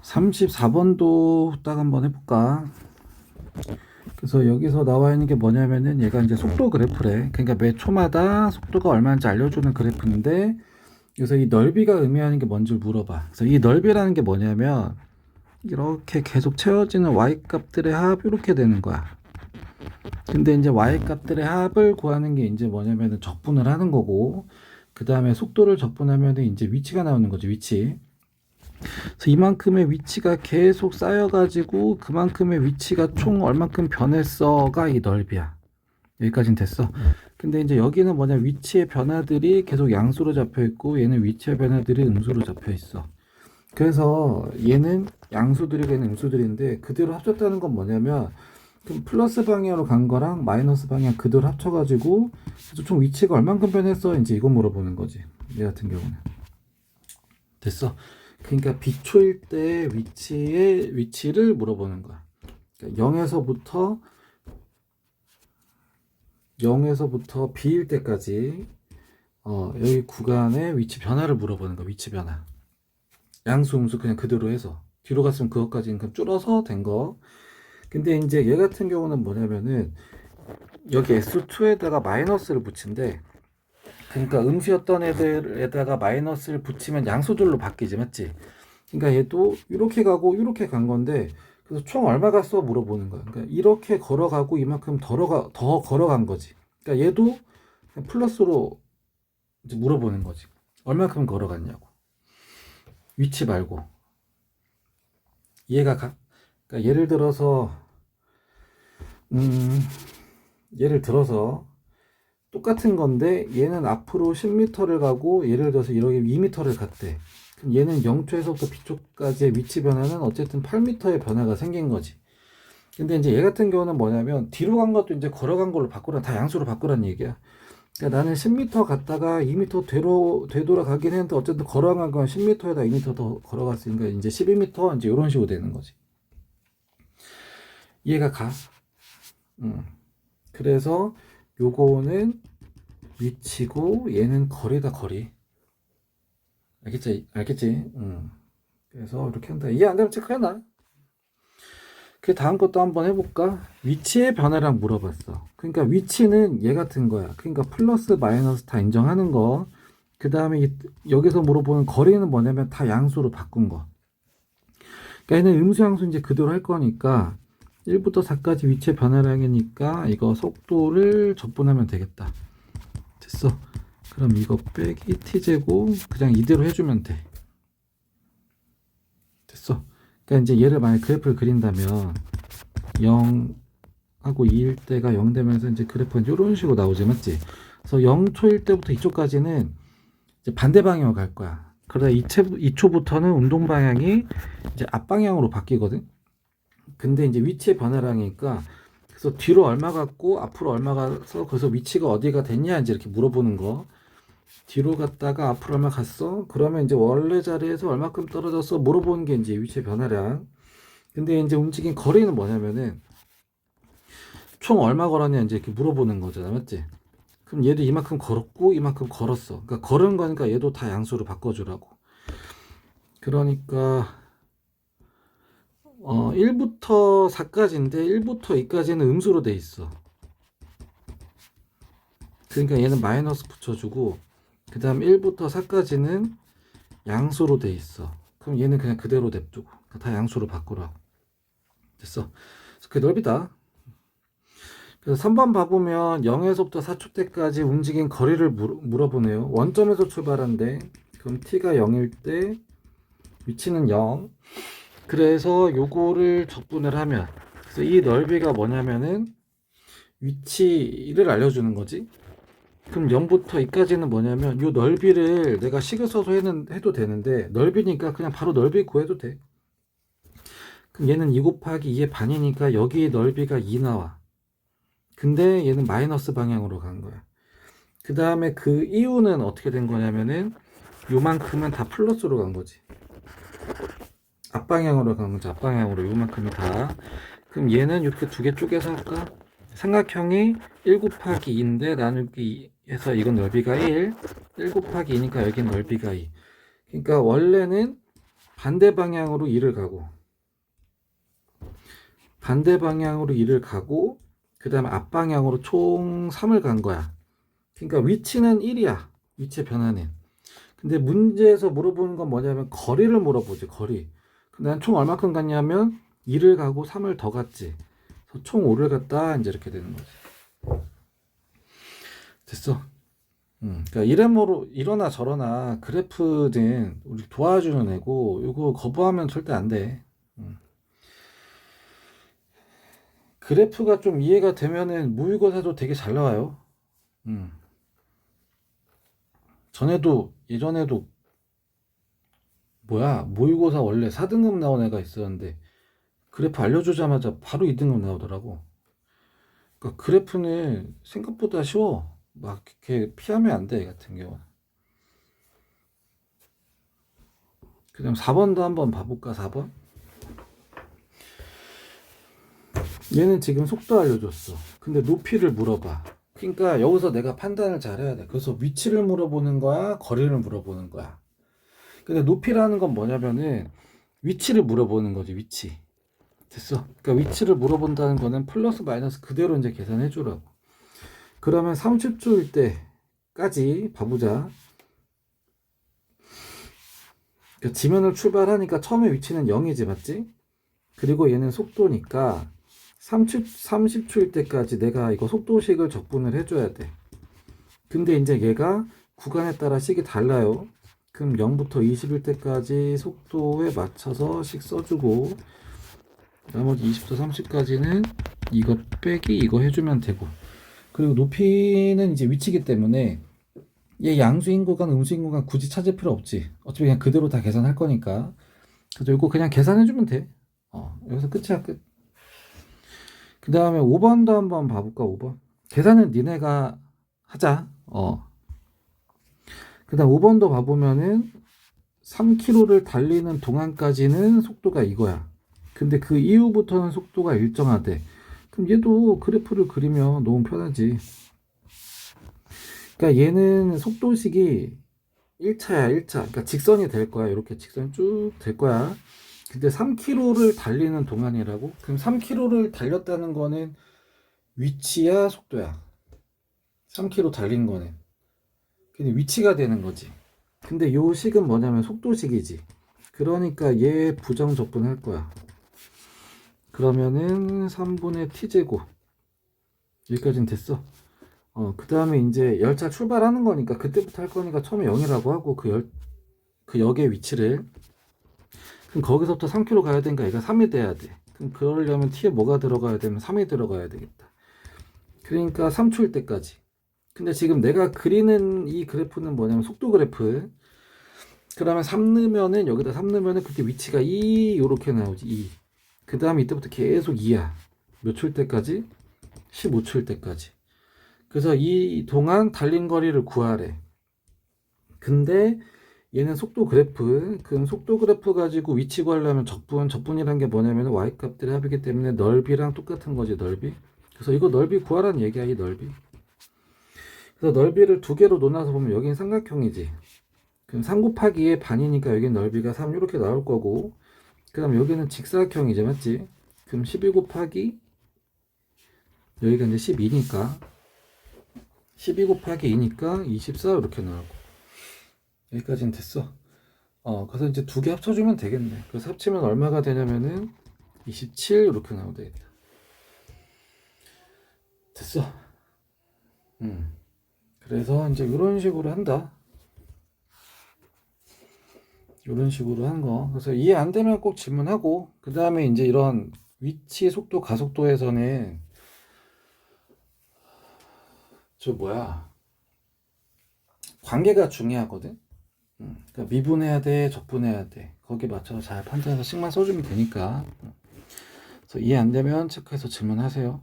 34번도 딱 한번 해볼까? 그래서 여기서 나와 있는 게 뭐냐면은 얘가 이제 속도 그래프래. 그러니까 매 초마다 속도가 얼마인지 알려주는 그래프인데, 그래서 이 넓이가 의미하는 게 뭔지 물어봐. 그래서 이 넓이라는 게 뭐냐면 이렇게 계속 채워지는 y 값들의 합 이렇게 되는 거야. 근데 이제 y 값들의 합을 구하는 게 이제 뭐냐면은 적분을 하는 거고, 그 다음에 속도를 적분하면은 이제 위치가 나오는 거지, 위치. 그래서 이만큼의 위치가 계속 쌓여가지고 그만큼의 위치가 총 얼만큼 변했어가 이 넓이야. 여기까지는 됐어. 근데 이제 여기는 뭐냐, 위치의 변화들이 계속 양수로 잡혀 있고 얘는 위치의 변화들이 음수로 잡혀 있어. 그래서 얘는 양수들이고 얘는 음수들인데 그대로 합쳤다는 건 뭐냐면, 그럼 플러스 방향으로 간 거랑 마이너스 방향 그대로 합쳐가지고 그래서 총 위치가 얼만큼 변했어, 이제 이거 물어보는 거지, 얘 같은 경우는. 됐어. 그러니까 비초일 때 위치를 물어보는 거야. 그러니까 0에서부터 B일 때까지 여기 구간의 위치 변화를 물어보는 거야. 위치 변화. 양수, 음수 그냥 그대로 해서 뒤로 갔으면 그것까지는 그냥 줄어서 된 거. 근데 이제 얘 같은 경우는 뭐냐면은 여기 S2에다가 마이너스를 붙인대. 그러니까 음수였던 애들에다가 마이너스를 붙이면 양수들로 바뀌지, 맞지? 그러니까 얘도 이렇게 가고 이렇게 간 건데, 그래서 총 얼마 갔어 물어보는 거야. 그러니까 이렇게 걸어가고 이만큼 더 걸어간 거지. 그러니까 얘도 플러스로 이제 물어보는 거지. 얼마큼 걸어갔냐고. 위치 말고. 이해가 가? 그러니까 음, 예를 들어서 똑같은 건데 얘는 앞으로 10m를 가고 예를 들어서 이렇게 2m를 갔대. 그럼 얘는 0초에서부터 B초까지의 위치 변화는 어쨌든 8m의 변화가 생긴 거지. 근데 이제 얘 같은 경우는 뭐냐면 뒤로 간 것도 이제 걸어간 걸로 바꾸라, 다 양수로 바꾸라는 얘기야. 그러니까 나는 10m 갔다가 2m 되돌아가긴 했는데 어쨌든 걸어간 건 10m에다 2m 더 걸어갔으니까 이제 12m 이제 이런 식으로 되는 거지. 이해가 가? 그래서 요거는 위치고 얘는 거리다, 거리. 알겠지? 알겠지? 그래서 이렇게 한다. 이해 안 되면 체크해놔. 그 다음 것도 한번 해볼까? 위치의 변화랑 물어봤어. 그러니까 위치는 얘 같은 거야. 그러니까 플러스 마이너스 다 인정하는 거. 그 다음에 여기서 물어보는 거리는 뭐냐면 다 양수로 바꾼 거. 그러니까 얘는 음수 양수 이제 그대로 할 거니까 1부터 4까지 위치의 변화량이니까 이거 속도를 적분하면 되겠다. 됐어. 그럼 이거 빼기 t제곱 그냥 이대로 해주면 돼. 됐어. 그러니까 이제 얘를 만약 그래프를 그린다면 0하고 2일 때가 0 되면서 이제 그래프는 이런 식으로 나오지, 맞지? 그래서 0초일 때부터 이쪽까지는 이제 반대 방향으로 갈 거야. 그러다 2초부터는 운동 방향이 이제 앞방향으로 바뀌거든. 근데 이제 위치의 변화량이니까 그래서 뒤로 얼마 갔고 앞으로 얼마 가서 그래서 위치가 어디가 됐냐 이제 이렇게 물어보는 거. 뒤로 갔다가 앞으로 얼마 갔어? 그러면 이제 원래 자리에서 얼마큼 떨어졌어? 물어보는 게 이제 위치의 변화량. 근데 이제 움직인 거리는 뭐냐면은 총 얼마 걸었냐 이제 이렇게 물어보는 거잖아, 맞지? 그럼 얘도 이만큼 걸었고 이만큼 걸었어. 그러니까 걸은 거니까 얘도 다 양수로 바꿔주라고. 그러니까 1부터 4까지인데 1부터 2까지는 음수로 돼 있어. 그러니까 얘는 마이너스 붙여주고 그 다음 1부터 4까지는 양수로 돼 있어. 그럼 얘는 그냥 그대로 냅두고 다 양수로 바꾸라고. 됐어. 그래서 그게 넓이다. 그래서 3번 봐보면 0에서부터 4초 때까지 움직인 거리를 물어보네요. 원점에서 출발한대. 그럼 t가 0일 때 위치는 0. 그래서 요거를 적분을 하면, 그래서 이 넓이가 뭐냐면은 위치를 알려주는 거지. 그럼 0부터 2까지는 뭐냐면 요 넓이를 내가 식을 써서 해도 되는데 넓이니까 그냥 바로 넓이 구해도 돼. 그럼 얘는 2 곱하기 2의 반이니까 여기 넓이가 2 나와. 근데 얘는 마이너스 방향으로 간 거야. 그 다음에 그 이유는 어떻게 된 거냐면은 요만큼은 다 플러스로 간 거지. 앞방향으로 간 거지. 앞방향으로 요만큼이 다. 그럼 얘는 이렇게 두 개 쪼개서 할까? 삼각형이 1 곱하기 2인데 나누기 해서 이건 넓이가 1 곱하기 2니까 여긴 넓이가 2. 그러니까 원래는 반대 방향으로 2를 가고, 반대 방향으로 2를 가고, 그 다음에 앞방향으로 총 3을 간 거야. 그러니까 위치는 1이야. 위치의 변화는. 근데 문제에서 물어보는 건 뭐냐면 거리를 물어보지, 거리. 난 총 얼마큼 갔냐면 2를 가고 3을 더 갔지. 그래서 총 5를 갔다, 이제 이렇게 되는 거지. 됐어. 그러니까 이래모로 이러나 저러나 그래프는 우리 도와주는 애고, 이거 거부하면 절대 안 돼. 그래프가 좀 이해가 되면은 모의고사도 되게 잘 나와요. 전에도 예전에도 뭐야, 모의고사 원래 4등급 나온 애가 있었는데 그래프 알려주자마자 바로 2등급 나오더라고. 그러니까 그래프는 생각보다 쉬워. 막 이렇게 피하면 안 돼, 같은 경우. 그 다음 4번도 한번 봐볼까? 4번. 얘는 지금 속도 알려줬어. 근데 높이를 물어봐. 그러니까 여기서 내가 판단을 잘해야 돼. 그래서 위치를 물어보는 거야, 거리를 물어보는 거야. 근데 높이라는 건 뭐냐면은 위치를 물어보는 거지, 위치. 됐어. 그러니까 위치를 물어본다는 거는 플러스 마이너스 그대로 이제 계산해 주라고. 그러면 30초일 때까지 봐보자. 그러니까 지면을 출발하니까 처음에 위치는 0이지, 맞지? 그리고 얘는 속도니까 30초일 때까지 내가 이거 속도식을 적분을 해줘야 돼. 근데 이제 얘가 구간에 따라 식이 달라요. 그럼 0부터 20일 때까지 속도에 맞춰서 식 써주고, 나머지 20부터 30까지는 이거 빼기 이거 해주면 되고, 그리고 높이는 이제 위치기 때문에 얘 양수인 구간, 음수인 구간 굳이 찾을 필요 없지. 어차피 그냥 그대로 다 계산할 거니까. 그래서 이거 그냥 계산해주면 돼. 여기서 끝이야, 끝. 그 다음에 5번도 한번 봐볼까, 5번. 계산은 니네가 하자. 그 다음 5번도 봐보면은 3km를 달리는 동안까지는 속도가 이거야. 근데 그 이후부터는 속도가 일정하대. 그럼 얘도 그래프를 그리면 너무 편하지. 그러니까 얘는 속도식이 1차야, 1차. 그러니까 직선이 될 거야. 이렇게 직선이 쭉 될 거야. 근데 3km를 달리는 동안이라고? 그럼 3km를 달렸다는 거는 위치야, 속도야? 3km 달린 거는. 근데 위치가 되는 거지. 근데 요 식은 뭐냐면 속도식이지. 그러니까 얘 부정 적분할 거야. 그러면은 3분의 t제곱. 여기까지는 됐어. 그 다음에 이제 열차 출발하는 거니까 그때부터 할 거니까 처음에 0이라고 하고 그 역의 위치를. 그럼 거기서부터 3km 가야 되니까 얘가 3이 돼야 돼. 그럼 그러려면 t에 뭐가 들어가야 되면 3이 들어가야 되겠다. 그러니까 3초일 때까지. 근데 지금 내가 그리는 이 그래프는 뭐냐면 속도 그래프. 그러면 3 넣으면은 여기다 3 넣으면은 그때 위치가 2 요렇게 나오지. 2. 그 다음에 이때부터 계속 2야. 몇 초일 때까지? 15초일 때까지. 그래서 이 동안 달린 거리를 구하래. 근데 얘는 속도 그래프. 그럼 속도 그래프 가지고 위치 구하려면 적분이란 게 뭐냐면 y 값들의 합이기 때문에 넓이랑 똑같은 거지, 넓이. 그래서 이거 넓이 구하라는 얘기야, 이 넓이. 그래서 넓이를 두 개로 나눠서 보면 여기는 삼각형이지. 그럼 3 곱하기 2의 반이니까 여기는 넓이가 3 이렇게 나올 거고, 그 다음 여기는 직사각형이지, 맞지? 그럼 12 곱하기 여기가 이제 12니까 12 곱하기 2니까 24 이렇게 나오고, 여기까지는 됐어. 그래서 이제 두 개 합쳐주면 되겠네. 그래서 합치면 얼마가 되냐면은 27 이렇게 나오면 되겠다. 됐어. 그래서 이제 이런 식으로 한다. 이런 식으로 한 거. 그래서 이해 안 되면 꼭 질문하고, 그 다음에 이제 이런 위치, 속도, 가속도에서는 저 뭐야, 관계가 중요하거든. 그러니까 미분해야 돼, 적분해야 돼. 거기에 맞춰서 잘 판단해서 식만 써주면 되니까. 그래서 이해 안 되면 체크해서 질문하세요.